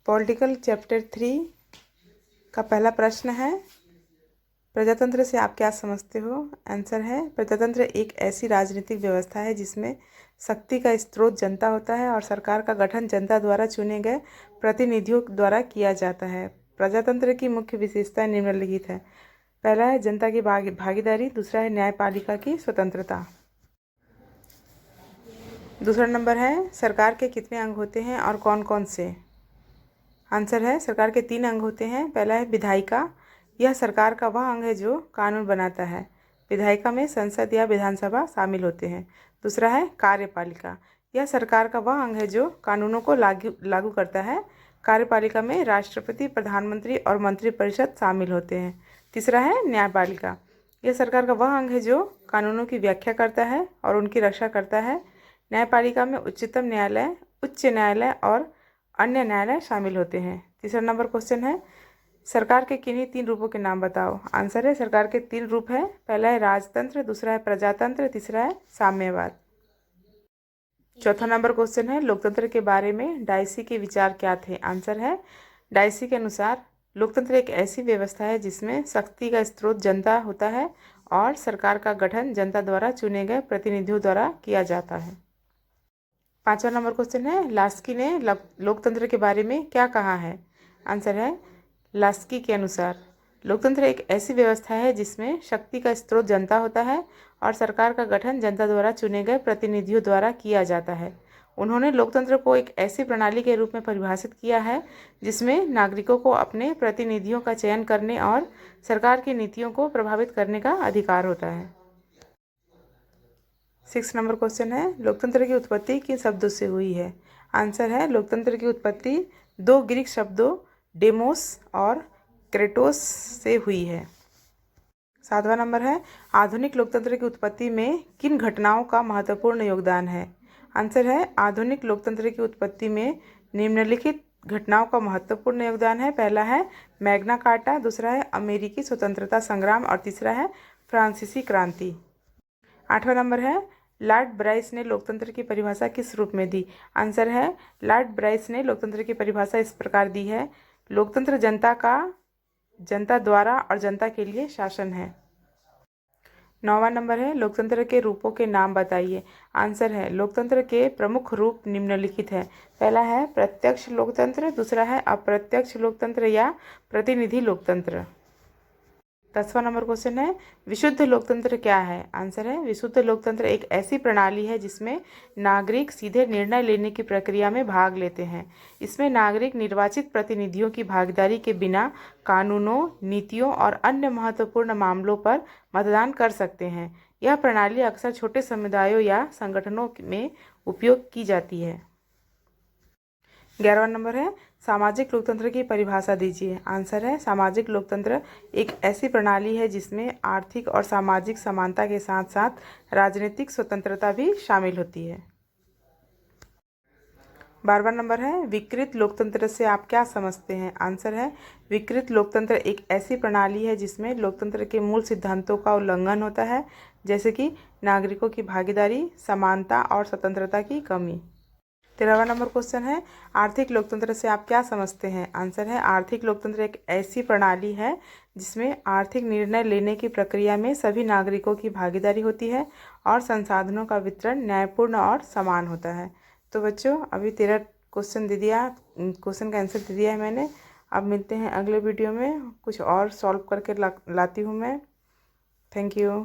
Political chapter 3 का पहला प्रश्न है, प्रजातंत्र से आप क्या समझते हो? आंसर है, प्रजातंत्र एक ऐसी राजनीतिक व्यवस्था है जिसमें शक्ति का स्रोत जनता होता है और सरकार का गठन जनता द्वारा चुने गए प्रतिनिधियों द्वारा किया जाता है। प्रजातंत्र की मुख्य विशेषताएं निम्नलिखित है। पहला है जनता की भागीदारी, दूसरा है न्यायपालिका की स्वतंत्रता। दूसरा नंबर है, सरकार के कितने अंग होते हैं और कौन कौन से? आंसर है, सरकार के 3 अंग होते हैं। पहला है विधायिका, यह सरकार का वह अंग है जो कानून बनाता है। विधायिका में संसद या विधानसभा शामिल होते हैं। दूसरा है कार्यपालिका, यह सरकार का वह अंग है जो कानूनों को लागू करता है। कार्यपालिका में राष्ट्रपति, प्रधानमंत्री और मंत्रिपरिषद शामिल होते हैं। तीसरा है न्यायपालिका, यह सरकार का वह अंग है जो कानूनों की व्याख्या करता है और उनकी रक्षा करता है। न्यायपालिका में उच्चतम न्यायालय, उच्च न्यायालय और अन्य न्यायालय शामिल होते हैं। तीसरा नंबर क्वेश्चन है, सरकार के किन्हीं 3 रूपों के नाम बताओ। आंसर है, सरकार के 3 रूप है। पहला है राजतंत्र, दूसरा है प्रजातंत्र, तीसरा है साम्यवाद। चौथा नंबर क्वेश्चन है, लोकतंत्र के बारे में डायसी के विचार क्या थे? आंसर है, डायसी के अनुसार लोकतंत्र एक ऐसी व्यवस्था है जिसमें शक्ति का स्रोत जनता होता है और सरकार का गठन जनता द्वारा चुने गए प्रतिनिधियों द्वारा किया जाता है। 5वां नंबर क्वेश्चन है, लास्की ने लोकतंत्र के बारे में क्या कहा है? आंसर है, लास्की के अनुसार लोकतंत्र एक ऐसी व्यवस्था है जिसमें शक्ति का स्रोत जनता होता है और सरकार का गठन जनता द्वारा चुने गए प्रतिनिधियों द्वारा किया जाता है। उन्होंने लोकतंत्र को एक ऐसी प्रणाली के रूप में परिभाषित किया है जिसमें नागरिकों को अपने प्रतिनिधियों का चयन करने और सरकार की नीतियों को प्रभावित करने का अधिकार होता है। 6 नंबर क्वेश्चन है, लोकतंत्र की उत्पत्ति किन शब्दों से हुई है? आंसर है, लोकतंत्र की उत्पत्ति 2 ग्रीक शब्दों डेमोस और क्रेटोस से हुई है। 7वां नंबर है, आधुनिक लोकतंत्र की उत्पत्ति में किन घटनाओं का महत्वपूर्ण योगदान है? आंसर है, आधुनिक लोकतंत्र की उत्पत्ति में निम्नलिखित घटनाओं का महत्वपूर्ण योगदान है। पहला है मैग्ना कार्टा, दूसरा है अमेरिकी स्वतंत्रता संग्राम और तीसरा है फ्रांसीसी क्रांति। 8वां नंबर है, लॉर्ड ब्राइस ने लोकतंत्र की परिभाषा किस रूप में दी? आंसर है, लॉर्ड ब्राइस ने लोकतंत्र की परिभाषा इस प्रकार दी है, लोकतंत्र जनता द्वारा और जनता के लिए शासन है। 9वां नंबर है, लोकतंत्र के रूपों के नाम बताइए। आंसर है, लोकतंत्र के प्रमुख रूप निम्नलिखित है। पहला है प्रत्यक्ष लोकतंत्र, दूसरा है अप्रत्यक्ष लोकतंत्र या प्रतिनिधि लोकतंत्र। 10वां नंबर क्वेश्चन है, विशुद्ध लोकतंत्र क्या है? आंसर है, विशुद्ध लोकतंत्र एक ऐसी प्रणाली है जिसमें नागरिक सीधे निर्णय लेने की प्रक्रिया में भाग लेते हैं। इसमें नागरिक निर्वाचित प्रतिनिधियों की भागीदारी के बिना कानूनों, नीतियों और अन्य महत्वपूर्ण मामलों पर मतदान कर सकते हैं। यह प्रणाली अक्सर छोटे समुदायों या संगठनों में उपयोग की जाती है। 11वां नंबर है, सामाजिक लोकतंत्र की परिभाषा दीजिए। आंसर है, सामाजिक लोकतंत्र एक ऐसी प्रणाली है जिसमें आर्थिक और सामाजिक समानता के साथ साथ राजनीतिक स्वतंत्रता भी शामिल होती है। 12वां नंबर है, विकृत लोकतंत्र से आप क्या समझते हैं? आंसर है, विकृत लोकतंत्र एक ऐसी प्रणाली है जिसमें लोकतंत्र के मूल सिद्धांतों का उल्लंघन होता है, जैसे कि नागरिकों की भागीदारी, समानता और स्वतंत्रता की कमी। 13वां नंबर क्वेश्चन है, आर्थिक लोकतंत्र से आप क्या समझते हैं? आंसर है, आर्थिक लोकतंत्र एक ऐसी प्रणाली है जिसमें आर्थिक निर्णय लेने की प्रक्रिया में सभी नागरिकों की भागीदारी होती है और संसाधनों का वितरण न्यायपूर्ण और समान होता है। तो बच्चों, अभी 13 क्वेश्चन दे दिया, क्वेश्चन का आंसर दे दिया है मैंने। अब मिलते हैं अगले वीडियो में, कुछ और सॉल्व करके लाती हूँ मैं। Thank you.